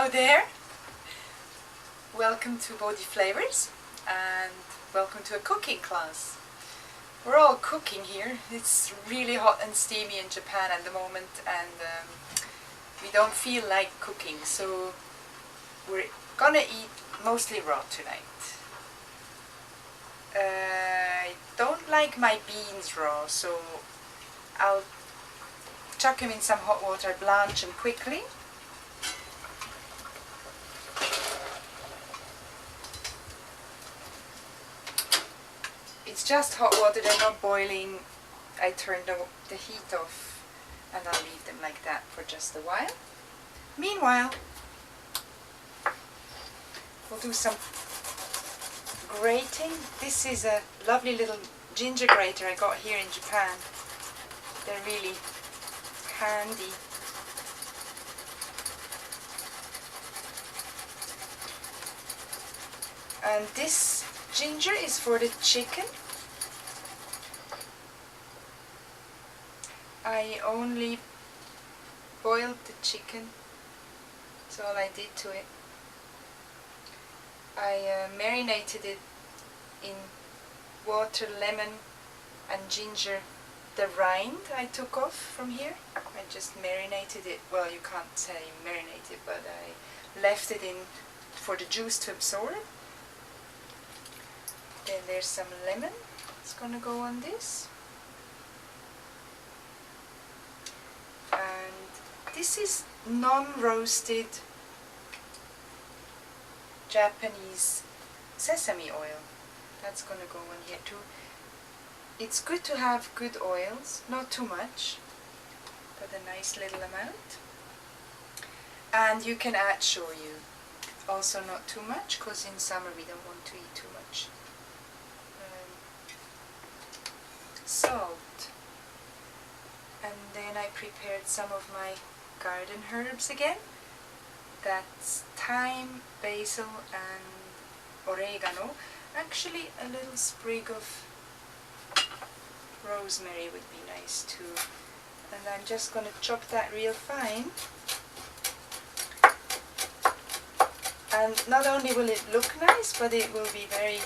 Hello there! Welcome to Bodhiflavours and welcome to a cooking class. We're all cooking here. It's really hot and steamy in Japan at the moment and we don't feel like cooking, so we're gonna eat mostly raw tonight. I don't like my beans raw, so I'll chuck them in some hot water, blanch them quickly. It's just hot water, they're not boiling. I turn the heat off and I'll leave them like that for just a while. Meanwhile, we'll do some grating. This is a lovely little ginger grater I got here in Japan. They're really handy. And this ginger is for the chicken. I only boiled the chicken, that's all I did to it. I marinated it in water, lemon and ginger. The rind I took off from here. I just marinated it, well, you can't say marinated, but I left it in for the juice to absorb. Then there's some lemon, it's gonna go on this. And this is non-roasted Japanese sesame oil. That's gonna go on here too. It's good to have good oils, not too much, but a nice little amount. And you can add shoyu, also not too much, because in summer we don't want to eat too much. Salt, and then I prepared some of my garden herbs again. That's thyme, basil and oregano. Actually a little sprig of rosemary would be nice too. And I'm just going to chop that real fine. And not only will it look nice, but it will be very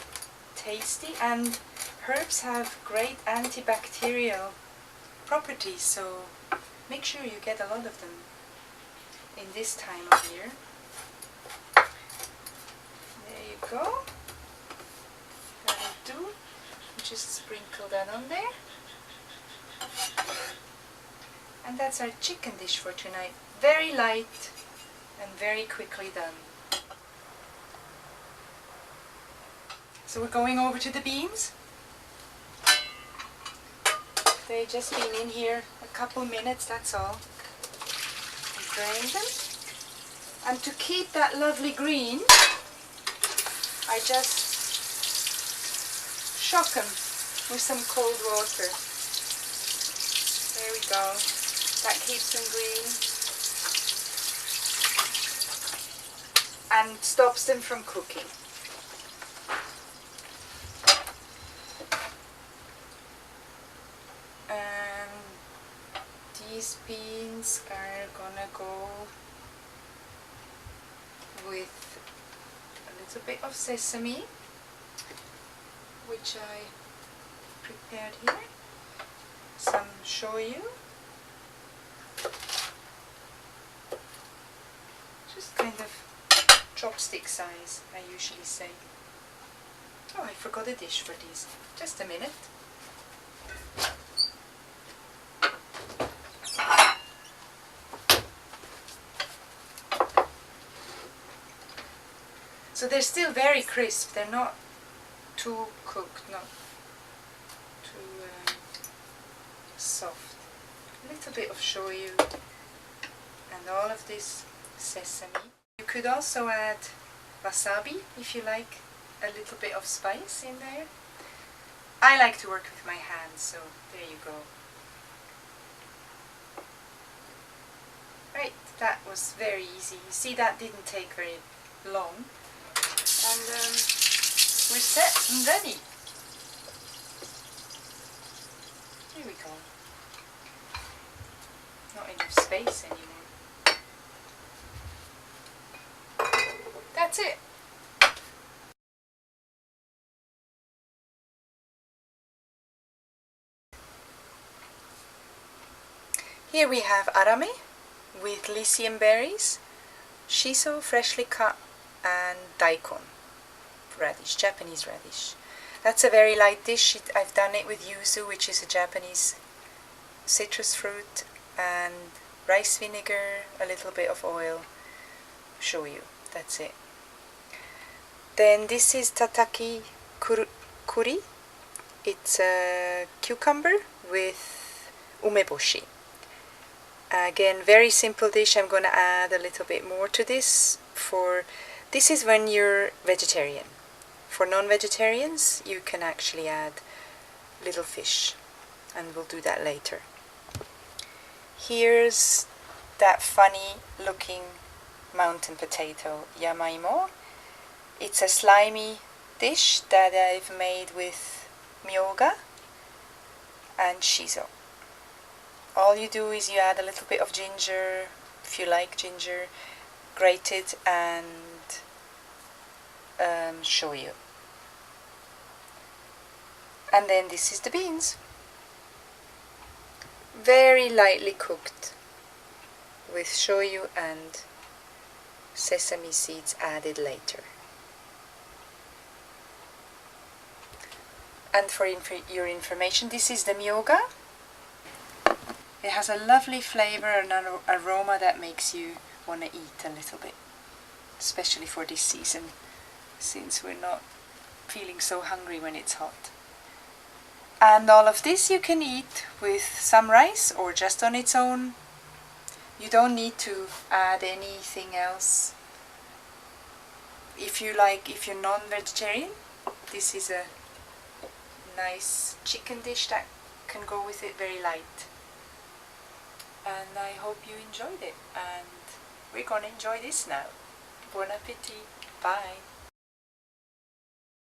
tasty. And herbs have great antibacterial properties, so make sure you get a lot of them in this time of year. There you go. That'll do. Just sprinkle that on there. And that's our chicken dish for tonight. Very light and very quickly done. So we're going over to the beans. They've just been in here a couple minutes, that's all. Drain them. And to keep that lovely green, I just shock them with some cold water. There we go. That keeps them green and stops them from cooking. These beans are gonna go with a little bit of sesame, which I prepared here, some shoyu, just kind of chopstick size, I usually say. Oh, I forgot a dish for these. Just a minute. So they're still very crisp, they're not too cooked, not too soft. A little bit of shoyu and all of this sesame. You could also add wasabi if you like a little bit of spice in there. I like to work with my hands, so there you go. Right, that was very easy. You see, that didn't take very long. And we're set and ready. Here we go. Not enough space anymore. that's it. Here we have arame with lycium berries, shiso freshly cut, and daikon, radish, Japanese radish. That's a very light dish. I've done it with yuzu, which is a Japanese citrus fruit, and rice vinegar, a little bit of oil, shoyu. That's it. Then this is tataki kuri. It's a cucumber with umeboshi. Again, very simple dish. I'm going to add a little bit more to this. This is when you're vegetarian. For non-vegetarians, you can actually add little fish, and we'll do that later. Here's that funny looking mountain potato, yamaimo. It's a slimy dish that I've made with myoga and shiso. All you do is you add a little bit of ginger, if you like ginger, grated, and shoyu. And then this is the beans. Very lightly cooked with shoyu and sesame seeds added later. And for your information, this is the myoga. It has a lovely flavor and an aroma that makes you want to eat a little bit, especially for this season, since we're not feeling so hungry when it's hot. And all of this you can eat with some rice or just on its own. You don't need to add anything else. If you're non-vegetarian, this is a nice chicken dish that can go with it, very light. And I hope you enjoyed it, and we're gonna enjoy this now. Bon appetit. Bye.